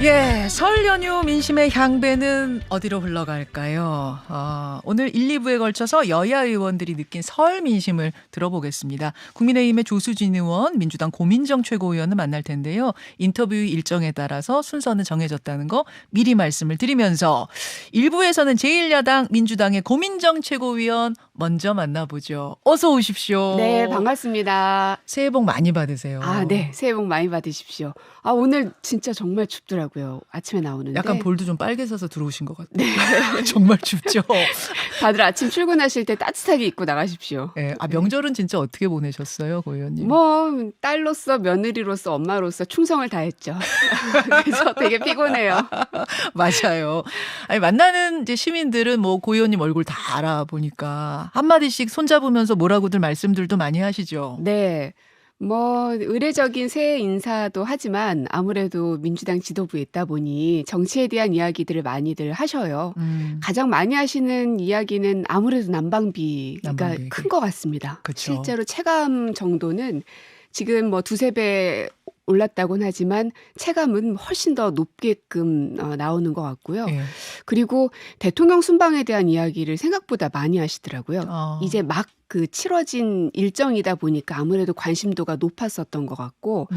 예, 설 연휴 민심의 향배는 어디로 흘러갈까요? 오늘 1, 2부에 걸쳐서 여야 의원들이 느낀 설 민심을 들어보겠습니다. 국민의힘의 조수진 의원, 민주당 고민정 최고위원을 만날 텐데요. 인터뷰 일정에 따라서 순서는 정해졌다는 거 미리 말씀을 드리면서 1부에서는 제1야당 민주당의 고민정 최고위원 먼저 만나보죠. 어서 오십시오. 네, 반갑습니다. 새해 복 많이 받으세요. 네. 새해 복 많이 받으십시오. 오늘 진짜 정말 춥더라고요. 아침에 나오는데. 약간 볼도 좀 빨개져서 들어오신 것 같아요. 네. 정말 춥죠. 다들 아침 출근하실 때 따뜻하게 입고 나가십시오. 네. 명절은 진짜 어떻게 보내셨어요, 고 의원님? 딸로서, 며느리로서, 엄마로서 충성을 다했죠. 그래서 되게 피곤해요. 맞아요. 아니, 만나는 이제 시민들은 고 의원님 얼굴 다 알아보니까 한마디씩 손잡으면서 뭐라고들 말씀들도 많이 하시죠. 네. 의례적인 새해 인사도 하지만 아무래도 민주당 지도부에 있다 보니 정치에 대한 이야기들을 많이들 하셔요. 가장 많이 하시는 이야기는 아무래도 난방비가 난방비. 큰 것 같습니다. 그쵸. 실제로 체감 정도는 지금 두세 배 올랐다고는 하지만 체감은 훨씬 더 높게끔 나오는 것 같고요. 예. 그리고 대통령 순방에 대한 이야기를 생각보다 많이 하시더라고요. 이제 막 치러진 일정이다 보니까 아무래도 관심도가 높았었던 것 같고,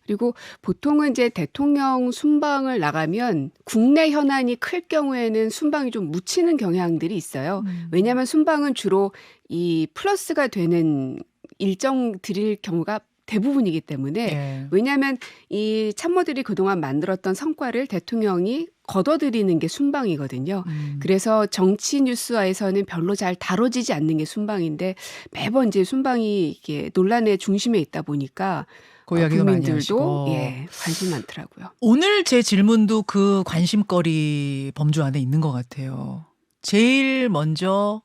그리고 보통은 이제 대통령 순방을 나가면 국내 현안이 클 경우에는 순방이 좀 묻히는 경향들이 있어요. 왜냐하면 순방은 주로 이 플러스가 되는 일정 드릴 경우가 대부분이기 때문에 예. 왜냐하면 이 참모들이 그동안 만들었던 성과를 대통령이 거둬들이는 게 순방이거든요. 그래서 정치 뉴스화에서는 별로 잘 다뤄지지 않는 게 순방인데 매번 이제 순방이 이게 논란의 중심에 있다 보니까 그 이야기도 많이 국민들도 하시고. 관심 많더라고요. 오늘 제 질문도 그 관심거리 범주 안에 있는 것 같아요. 제일 먼저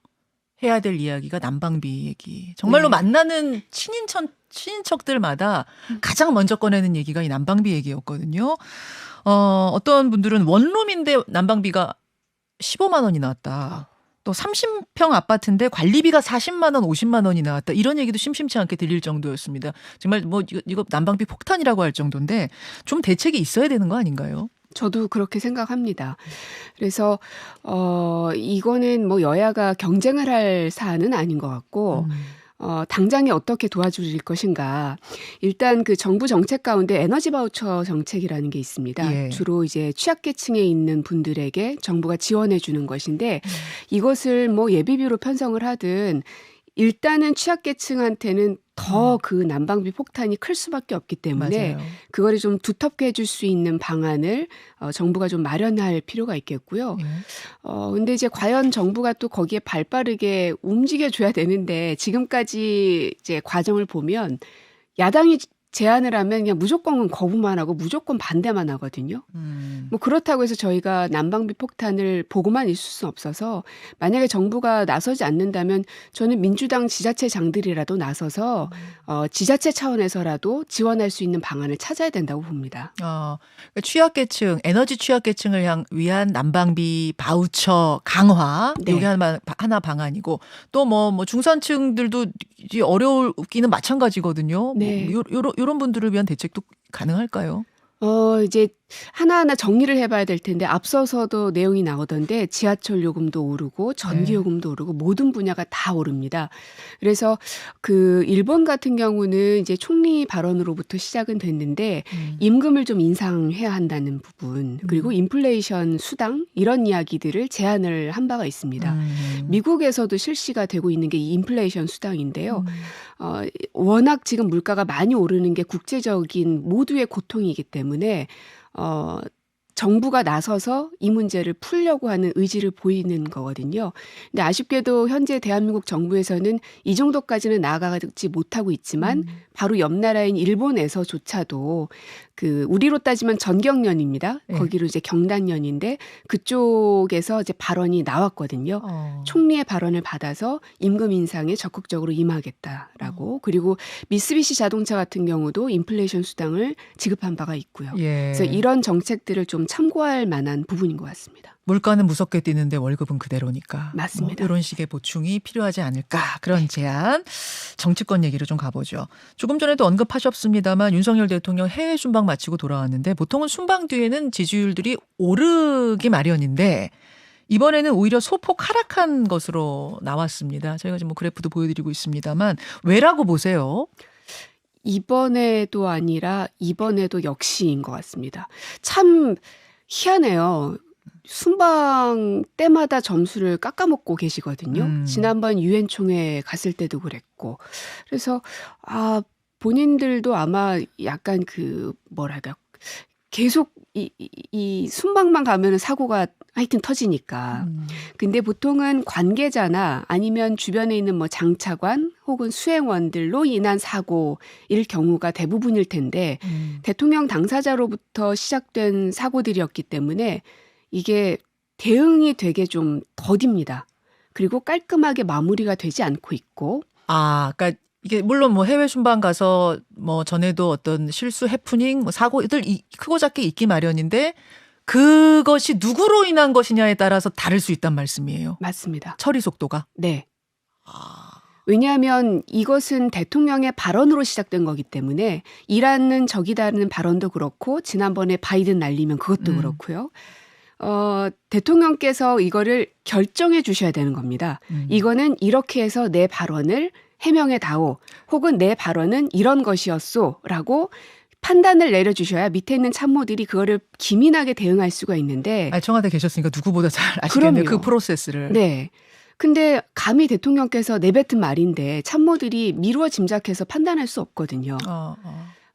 해야 될 이야기가 난방비 얘기. 정말로 네. 만나는 친인척들마다 가장 먼저 꺼내는 얘기가 이 난방비 얘기였거든요. 어떤 분들은 원룸인데 난방비가 15만 원이 나왔다. 또 30평 아파트인데 관리비가 40만 원, 50만 원이 나왔다. 이런 얘기도 심심치 않게 들릴 정도였습니다. 정말 이거 난방비 폭탄이라고 할 정도인데 좀 대책이 있어야 되는 거 아닌가요? 저도 그렇게 생각합니다. 그래서 이거는 여야가 경쟁을 할 사안은 아닌 것 같고 당장에 어떻게 도와줄 것인가. 일단 그 정부 정책 가운데 에너지 바우처 정책이라는 게 있습니다. 예. 주로 이제 취약계층에 있는 분들에게 정부가 지원해 주는 것인데 이것을 예비비로 편성을 하든 일단은 취약계층한테는 더 그 난방비 폭탄이 클 수밖에 없기 때문에 맞아요. 그거를 좀 두텁게 해줄 수 있는 방안을 정부가 좀 마련할 필요가 있겠고요. 예. 근데 이제 과연 정부가 또 거기에 발빠르게 움직여줘야 되는데 지금까지 이제 과정을 보면 야당이 제안을 하면 그냥 무조건 거부만 하고 무조건 반대만 하거든요. 그렇다고 해서 저희가 난방비 폭탄을 보고만 있을 수는 없어서 만약에 정부가 나서지 않는다면 저는 민주당 지자체장들이라도 나서서 지자체 차원에서라도 지원할 수 있는 방안을 찾아야 된다고 봅니다. 취약계층, 에너지 취약계층을 위한 난방비 바우처 강화, 네. 이게 하나 방안이고 또 중산층들도 이제 어려우기는 마찬가지거든요. 네. 이런 분들을 위한 대책도 가능할까요? 이제 하나하나 정리를 해봐야 될 텐데 앞서서도 내용이 나오던데 지하철 요금도 오르고 전기 요금도 오르고 모든 분야가 다 오릅니다. 그래서 그 일본 같은 경우는 이제 총리 발언으로부터 시작은 됐는데 임금을 좀 인상해야 한다는 부분 그리고 인플레이션 수당 이런 이야기들을 제안을 한 바가 있습니다. 미국에서도 실시가 되고 있는 게 이 인플레이션 수당인데요. 워낙 지금 물가가 많이 오르는 게 국제적인 모두의 고통이기 때문에 정부가 나서서 이 문제를 풀려고 하는 의지를 보이는 거거든요. 근데 아쉽게도 현재 대한민국 정부에서는 이 정도까지는 나아가지 못하고 있지만 바로 옆 나라인 일본에서조차도 우리로 따지면 전경련입니다. 네. 거기로 이제 경단련인데 그쪽에서 이제 발언이 나왔거든요. 총리의 발언을 받아서 임금 인상에 적극적으로 임하겠다라고. 그리고 미쓰비시 자동차 같은 경우도 인플레이션 수당을 지급한 바가 있고요. 예. 그래서 이런 정책들을 좀 참고할 만한 부분인 것 같습니다. 물가는 무섭게 뛰는데 월급은 그대로니까. 맞습니다. 뭐 이런 식의 보충이 필요하지 않을까 그런 제안. 정치권 얘기를 좀 가보죠. 조금 전에도 언급하셨습니다만 윤석열 대통령 해외 순방 마치고 돌아왔는데 보통은 순방 뒤에는 지지율들이 오르기 마련인데 이번에는 오히려 소폭 하락한 것으로 나왔습니다. 저희가 지금 뭐 그래프도 보여드리고 있습니다만 왜라고 보세요? 이번에도 아니라 이번에도 역시인 것 같습니다. 참 희한해요. 순방 때마다 점수를 깎아먹고 계시거든요. 지난번 유엔 총회 갔을 때도 그랬고. 그래서 본인들도 아마 약간 그 뭐랄까 계속 이 순방만 가면은 사고가 하여튼 터지니까. 근데 보통은 관계자나 아니면 주변에 있는 뭐 장차관 혹은 수행원들로 인한 사고일 경우가 대부분일 텐데 대통령 당사자로부터 시작된 사고들이었기 때문에 이게 대응이 되게 좀 더딥니다. 그리고 깔끔하게 마무리가 되지 않고 있고. 그러니까 이게 물론 뭐 해외 순방 가서 뭐 전에도 어떤 실수 해프닝 뭐 사고들 크고 작게 있기 마련인데 그것이 누구로 인한 것이냐에 따라서 다를 수 있단 말씀이에요. 맞습니다. 처리 속도가. 네. 왜냐하면 이것은 대통령의 발언으로 시작된 거기 때문에 이란은 적이다는 발언도 그렇고 지난번에 바이든 날리면 그것도 그렇고요. 대통령께서 이거를 결정해 주셔야 되는 겁니다. 이거는 이렇게 해서 내 발언을 해명해 다오. 혹은 내 발언은 이런 것이었소. 라고 판단을 내려주셔야 밑에 있는 참모들이 그거를 기민하게 대응할 수가 있는데. 청와대 계셨으니까 누구보다 잘 아시겠네요. 그 프로세스를. 네. 근데 감히 대통령께서 내뱉은 말인데 참모들이 미루어 짐작해서 판단할 수 없거든요.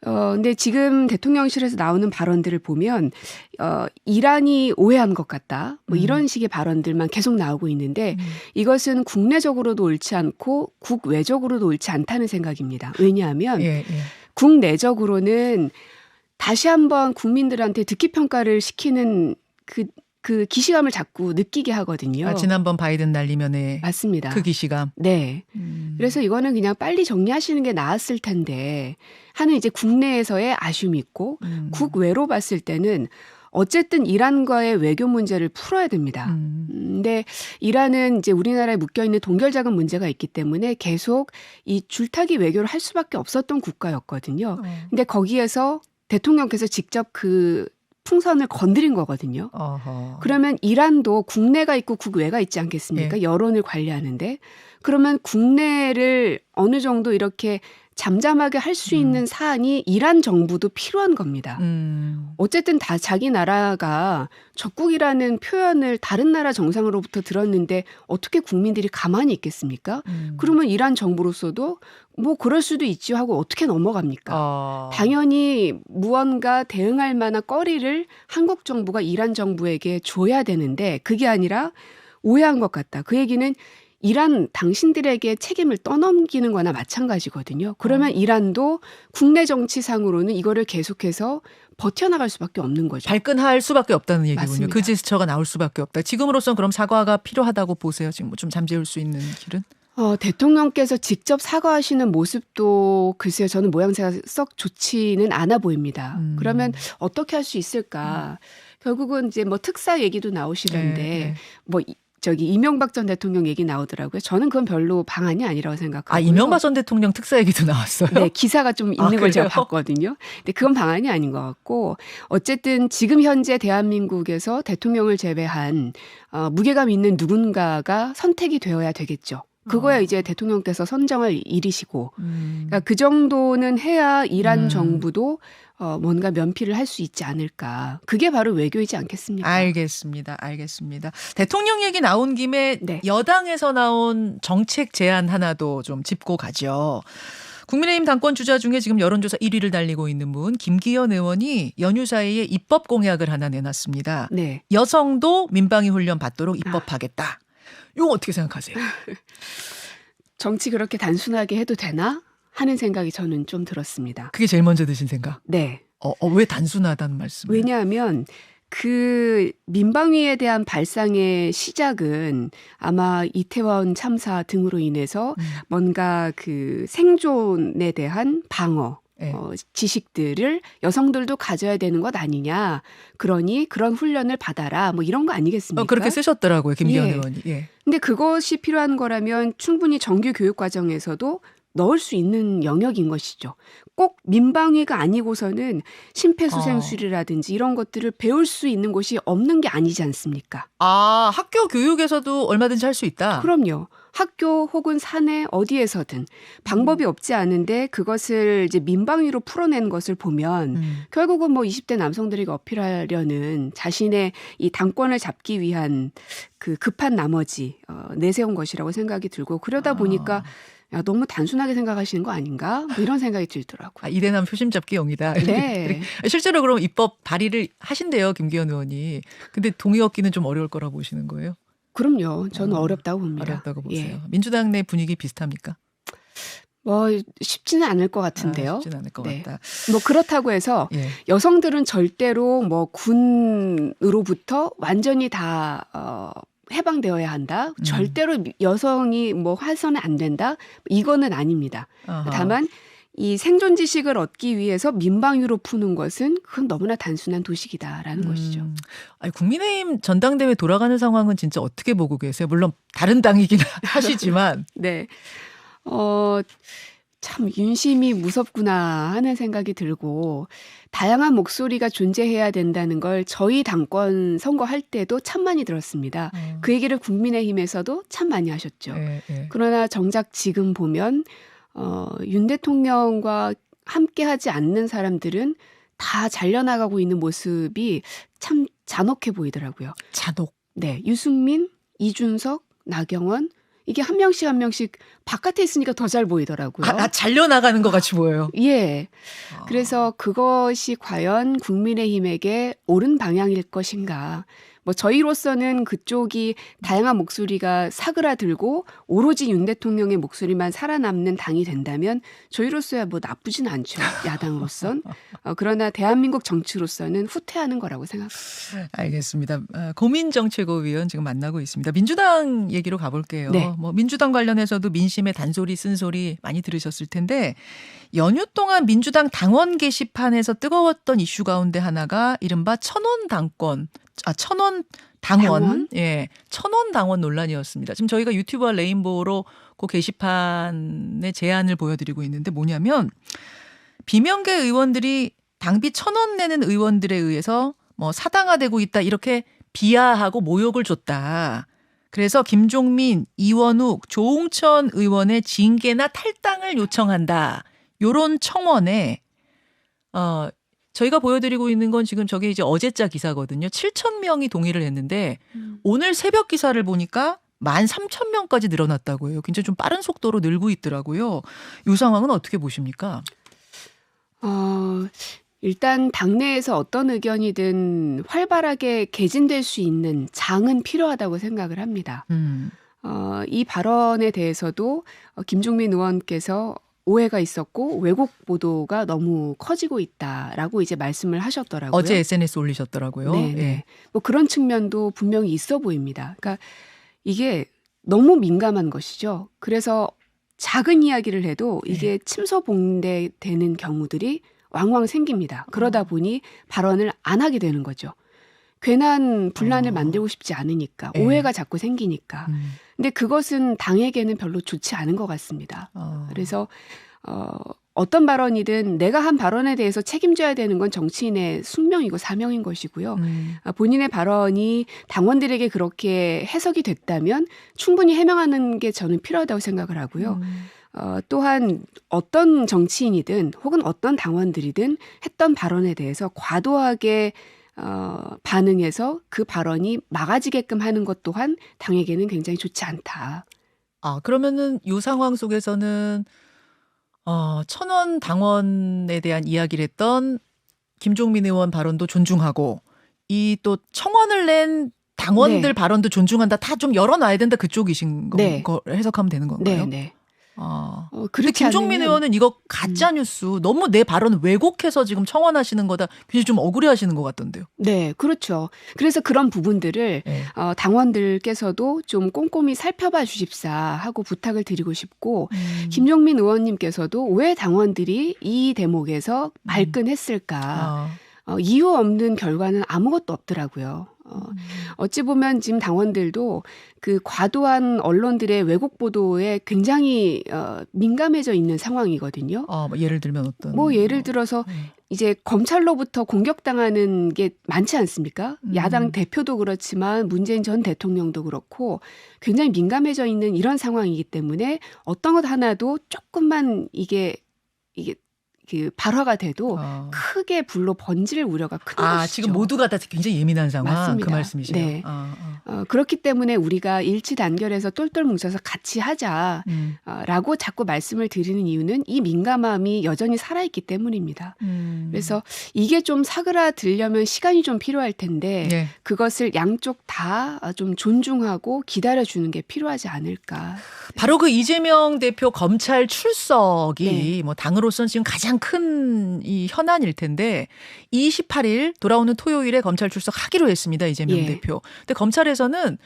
근데 지금 대통령실에서 나오는 발언들을 보면 이란이 오해한 것 같다. 뭐 이런 식의 발언들만 계속 나오고 있는데 이것은 국내적으로도 옳지 않고 국외적으로도 옳지 않다는 생각입니다. 왜냐하면 국내적으로는 다시 한번 국민들한테 듣기 평가를 시키는 그 기시감을 자꾸 느끼게 하거든요. 지난번 바이든 날리면에 맞습니다. 그 기시감. 네. 그래서 이거는 그냥 빨리 정리하시는 게 나았을 텐데 하는 이제 국내에서의 아쉬움이 있고 국외로 봤을 때는 어쨌든 이란과의 외교 문제를 풀어야 됩니다. 근데 이란은 이제 우리나라에 묶여있는 동결자금 문제가 있기 때문에 계속 이 줄타기 외교를 할 수밖에 없었던 국가였거든요. 근데 거기에서 대통령께서 직접 그 풍선을 건드린 거거든요. 그러면 이란도 국내가 있고 국외가 있지 않겠습니까? 여론을 관리하는데. 그러면 국내를 어느 정도 이렇게 잠잠하게 할 수 있는 사안이 이란 정부도 필요한 겁니다. 어쨌든 다 자기 나라가 적국이라는 표현을 다른 나라 정상으로부터 들었는데 어떻게 국민들이 가만히 있겠습니까? 그러면 이란 정부로서도 뭐 그럴 수도 있지 하고 어떻게 넘어갑니까? 당연히 무언가 대응할 만한 거리를 한국 정부가 이란 정부에게 줘야 되는데 그게 아니라 오해한 것 같다. 그 얘기는 이란 당신들에게 책임을 떠넘기는 거나 마찬가지거든요. 그러면 이란도 국내 정치상으로는 이거를 계속해서 버텨나갈 수밖에 없는 거죠. 발끈할 수밖에 없다는 얘기군요. 맞습니다. 그 제스처가 나올 수밖에 없다. 지금으로선 그럼 사과가 필요하다고 보세요. 지금 뭐 좀 잠재울 수 있는 길은? 대통령께서 직접 사과하시는 모습도 글쎄요. 저는 모양새가 썩 좋지는 않아 보입니다. 그러면 어떻게 할 수 있을까? 결국은 이제 뭐 특사 얘기도 나오시던데 뭐 이명박 전 대통령 얘기 나오더라고요. 저는 그건 별로 방안이 아니라고 생각하고요. 이명박 전 대통령 특사 얘기도 나왔어요? 네, 기사가 좀 있는 걸 제가 봤거든요. 근데 그건 방안이 아닌 것 같고 어쨌든 지금 현재 대한민국에서 대통령을 제외한 무게감 있는 누군가가 선택이 되어야 되겠죠. 그거야 이제 대통령께서 선정을 이르시고 그러니까 그 정도는 해야 이란 정부도 뭔가 면피를 할 수 있지 않을까. 그게 바로 외교이지 않겠습니까? 알겠습니다. 대통령 얘기 나온 김에 여당에서 나온 정책 제안 하나도 좀 짚고 가죠. 국민의힘 당권 주자 중에 지금 여론조사 1위를 달리고 있는 분 김기현 의원이 연휴 사이에 입법 공약을 하나 내놨습니다. 네. 여성도 민방위 훈련 받도록 입법하겠다. 이거 어떻게 생각하세요? 정치 그렇게 단순하게 해도 되나? 하는 생각이 저는 좀 들었습니다. 그게 제일 먼저 드신 생각? 네. 왜 단순하다는 말씀이에요? 왜냐하면 그 민방위에 대한 발상의 시작은 아마 이태원 참사 등으로 인해서 뭔가 그 생존에 대한 방어 네. 지식들을 여성들도 가져야 되는 것 아니냐. 그러니 그런 훈련을 받아라. 뭐 이런 거 아니겠습니까? 그렇게 쓰셨더라고요, 김기현 예. 의원이. 예. 근데 그것이 필요한 거라면 충분히 정규 교육 과정에서도 넣을 수 있는 영역인 것이죠. 꼭 민방위가 아니고서는 심폐소생술이라든지 이런 것들을 배울 수 있는 곳이 없는 게 아니지 않습니까? 학교 교육에서도 얼마든지 할 수 있다. 그럼요. 학교 혹은 사내 어디에서든 방법이 없지 않은데 그것을 이제 민방위로 풀어낸 것을 보면 결국은 뭐 20대 남성들에게 어필하려는 자신의 이 당권을 잡기 위한 그 급한 나머지 내세운 것이라고 생각이 들고 그러다 보니까 야, 너무 단순하게 생각하시는 거 아닌가? 뭐 이런 생각이 들더라고요. 이대남 표심 잡기용이다. 네. 실제로 그럼 입법 발의를 하신대요, 김기현 의원이. 근데 동의 얻기는 좀 어려울 거라고 보시는 거예요? 그럼요. 저는 어렵다고 봅니다. 어렵다고 보세요. 예. 민주당 내 분위기 비슷합니까? 뭐 쉽지는 않을 것 같은데요. 쉽지는 않을 것 네. 같다. 뭐 그렇다고 해서 예. 여성들은 절대로 뭐 군으로부터 완전히 다 해방되어야 한다. 절대로 여성이 뭐 해서는 안 된다. 이거는 아닙니다. 아하. 다만 이 생존 지식을 얻기 위해서 민방위로 푸는 것은 그건 너무나 단순한 도식이다라는 것이죠. 국민의힘 전당대회 돌아가는 상황은 진짜 어떻게 보고 계세요? 물론 다른 당이긴 하시지만. 네. 참 윤심이 무섭구나 하는 생각이 들고 다양한 목소리가 존재해야 된다는 걸 저희 당권 선거할 때도 참 많이 들었습니다. 그 얘기를 국민의힘에서도 참 많이 하셨죠. 예. 그러나 정작 지금 보면 윤 대통령과 함께하지 않는 사람들은 다 잘려나가고 있는 모습이 참 잔혹해 보이더라고요. 잔혹. 네, 유승민, 이준석, 나경원 이게 한 명씩 한 명씩 바깥에 있으니까 더 잘 보이더라고요. 잘려나가는 것 같이 보여요. 예. 그래서 그것이 과연 국민의힘에게 옳은 방향일 것인가. 뭐 저희로서는 그쪽이 다양한 목소리가 사그라들고 오로지 윤 대통령의 목소리만 살아남는 당이 된다면 저희로서야 뭐 나쁘진 않죠. 야당으로선. 그러나 대한민국 정치로서는 후퇴하는 거라고 생각합니다. 알겠습니다. 고민정 최고위원 지금 만나고 있습니다. 민주당 얘기로 가볼게요. 네. 뭐 민주당 관련해서도 민심의 단소리 쓴소리 많이 들으셨을 텐데 연휴 동안 민주당 당원 게시판에서 뜨거웠던 이슈 가운데 하나가 이른바 천원 당권, 천원 당원, 예, 천원 당원 논란이었습니다. 지금 저희가 유튜브와 레인보우로 그 게시판의 제안을 보여드리고 있는데 뭐냐면 비명계 의원들이 당비 1,000원 내는 의원들에 의해서 뭐 사당화되고 있다 이렇게 비하하고 모욕을 줬다. 그래서 김종민, 이원욱, 조홍천 의원의 징계나 탈당을 요청한다. 요런 청원에 저희가 보여드리고 있는 건 지금 저게 이제 어제자 기사거든요. 7,000명이 동의를 했는데 오늘 새벽 기사를 보니까 13,000명까지 늘어났다고 해요. 굉장히 좀 빠른 속도로 늘고 있더라고요. 이 상황은 어떻게 보십니까? 일단 당내에서 어떤 의견이든 활발하게 개진될 수 있는 장은 필요하다고 생각을 합니다. 이 발언에 대해서도 김종민 의원께서 오해가 있었고 왜곡 보도가 너무 커지고 있다라고 이제 말씀을 하셨더라고요. 어제 SNS 올리셨더라고요. 네, 예. 뭐 그런 측면도 분명히 있어 보입니다. 그러니까 이게 너무 민감한 것이죠. 그래서 작은 이야기를 해도 이게 침소봉대되는 경우들이 왕왕 생깁니다. 그러다 보니 발언을 안 하게 되는 거죠. 괜한 분란을 만들고 싶지 않으니까 오해가 자꾸 생기니까. 근데 그것은 당에게는 별로 좋지 않은 것 같습니다. 그래서 어떤 발언이든 내가 한 발언에 대해서 책임져야 되는 건 정치인의 숙명이고 사명인 것이고요. 본인의 발언이 당원들에게 그렇게 해석이 됐다면 충분히 해명하는 게 저는 필요하다고 생각을 하고요. 또한 어떤 정치인이든 혹은 어떤 당원들이든 했던 발언에 대해서 과도하게 반응해서 그 발언이 막아지게끔 하는 것 또한 당에게는 굉장히 좋지 않다. 그러면은 이 상황 속에서는 1,000원 당원에 대한 이야기를 했던 김종민 의원 발언도 존중하고 이 또 청원을 낸 당원들 발언도 존중한다. 다 좀 열어놔야 된다. 그쪽이신 거 해석하면 되는 건가요? 네. 근데 그렇지 김종민 않으면 의원은 이거 가짜 뉴스 너무 내 발언 왜곡해서 지금 청원하시는 거다. 굉장히 좀 억울해하시는 것 같던데요. 네, 그렇죠. 그래서 그런 부분들을 네. 당원들께서도 좀 꼼꼼히 살펴봐 주십사 하고 부탁을 드리고 싶고 음. 김종민 의원님께서도 왜 당원들이 이 대목에서 발끈했을까? 이유 없는 결과는 아무것도 없더라고요. 어찌 보면 지금 당원들도 그 과도한 언론들의 왜곡 보도에 굉장히 민감해져 있는 상황이거든요. 뭐 예를 들면 어떤? 뭐 예를 들어서 이제 검찰로부터 공격당하는 게 많지 않습니까? 야당 대표도 그렇지만 문재인 전 대통령도 그렇고 굉장히 민감해져 있는 이런 상황이기 때문에 어떤 것 하나도 조금만 이게 그 발화가 돼도 크게 불로 번질 우려가 큰 것이죠. 지금 모두가 다 굉장히 예민한 상황. 맞습니다. 그 말씀이시네요. 네. 그렇기 때문에 우리가 일치 단결해서 똘똘 뭉쳐서 같이 하자라고 자꾸 말씀을 드리는 이유는 이 민감함이 여전히 살아있기 때문입니다. 그래서 이게 좀 사그라들려면 시간이 좀 필요할 텐데 네. 그것을 양쪽 다 좀 존중하고 기다려주는 게 필요하지 않을까. 바로 그 이재명 대표 검찰 출석이 네. 뭐 당으로서는 지금 가장 큰 이 현안일 텐데 28일 돌아오는 토요일에 검찰 출석하기로 했습니다. 이재명 예. 대표. 근데 검찰에서는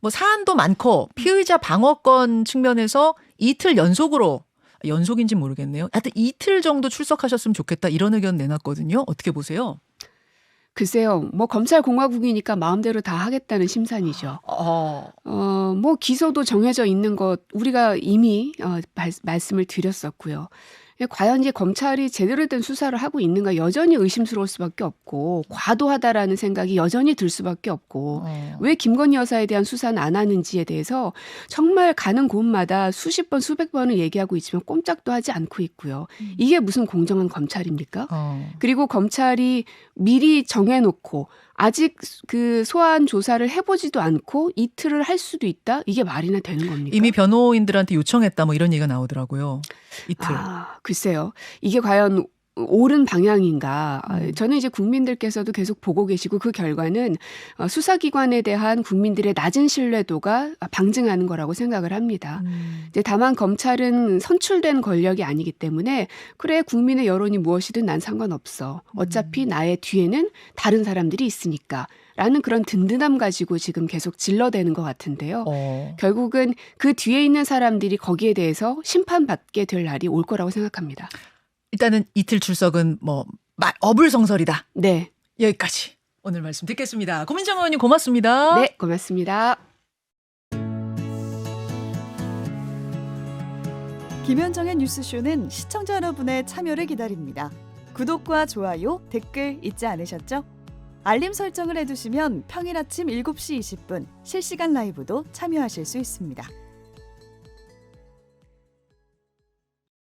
뭐 사안도 많고 피의자 방어권 측면에서 이틀 연속으로 연속인지 모르겠네요. 하여튼 이틀 정도 출석하셨으면 좋겠다 이런 의견 내놨거든요. 어떻게 보세요? 글쎄요, 뭐 검찰 공화국이니까 마음대로 다 하겠다는 심산이죠. 뭐 기소도 정해져 있는 것 우리가 이미 말씀을 드렸었고요. 과연 이제 검찰이 제대로 된 수사를 하고 있는가 여전히 의심스러울 수밖에 없고 과도하다라는 생각이 여전히 들 수밖에 없고 왜 김건희 여사에 대한 수사는 안 하는지에 대해서 정말 가는 곳마다 수십 번 수백 번을 얘기하고 있지만 꼼짝도 하지 않고 있고요. 이게 무슨 공정한 검찰입니까? 그리고 검찰이 미리 정해놓고 아직 그 소환 조사를 해보지도 않고 이틀을 할 수도 있다? 이게 말이나 되는 겁니까? 이미 변호인들한테 요청했다 뭐 이런 얘기가 나오더라고요. 이틀. 글쎄요. 이게 과연 옳은 방향인가? 저는 이제 국민들께서도 계속 보고 계시고 그 결과는 수사기관에 대한 국민들의 낮은 신뢰도가 방증하는 거라고 생각을 합니다. 이제 다만 검찰은 선출된 권력이 아니기 때문에 그래 국민의 여론이 무엇이든 난 상관없어. 어차피 나의 뒤에는 다른 사람들이 있으니까. 라는 그런 든든함 가지고 지금 계속 질러대는 것 같은데요. 결국은 그 뒤에 있는 사람들이 거기에 대해서 심판받게 될 날이 올 거라고 생각합니다. 일단은 이틀 출석은 뭐 어불성설이다. 네. 여기까지 오늘 말씀 듣겠습니다. 고민정 의원님 고맙습니다. 네, 고맙습니다. 김현정의 뉴스쇼는 시청자 여러분의 참여를 기다립니다. 구독과 좋아요, 댓글 잊지 않으셨죠? 알림 설정을 해두시면 평일 아침 7시 20분 실시간 라이브도 참여하실 수 있습니다.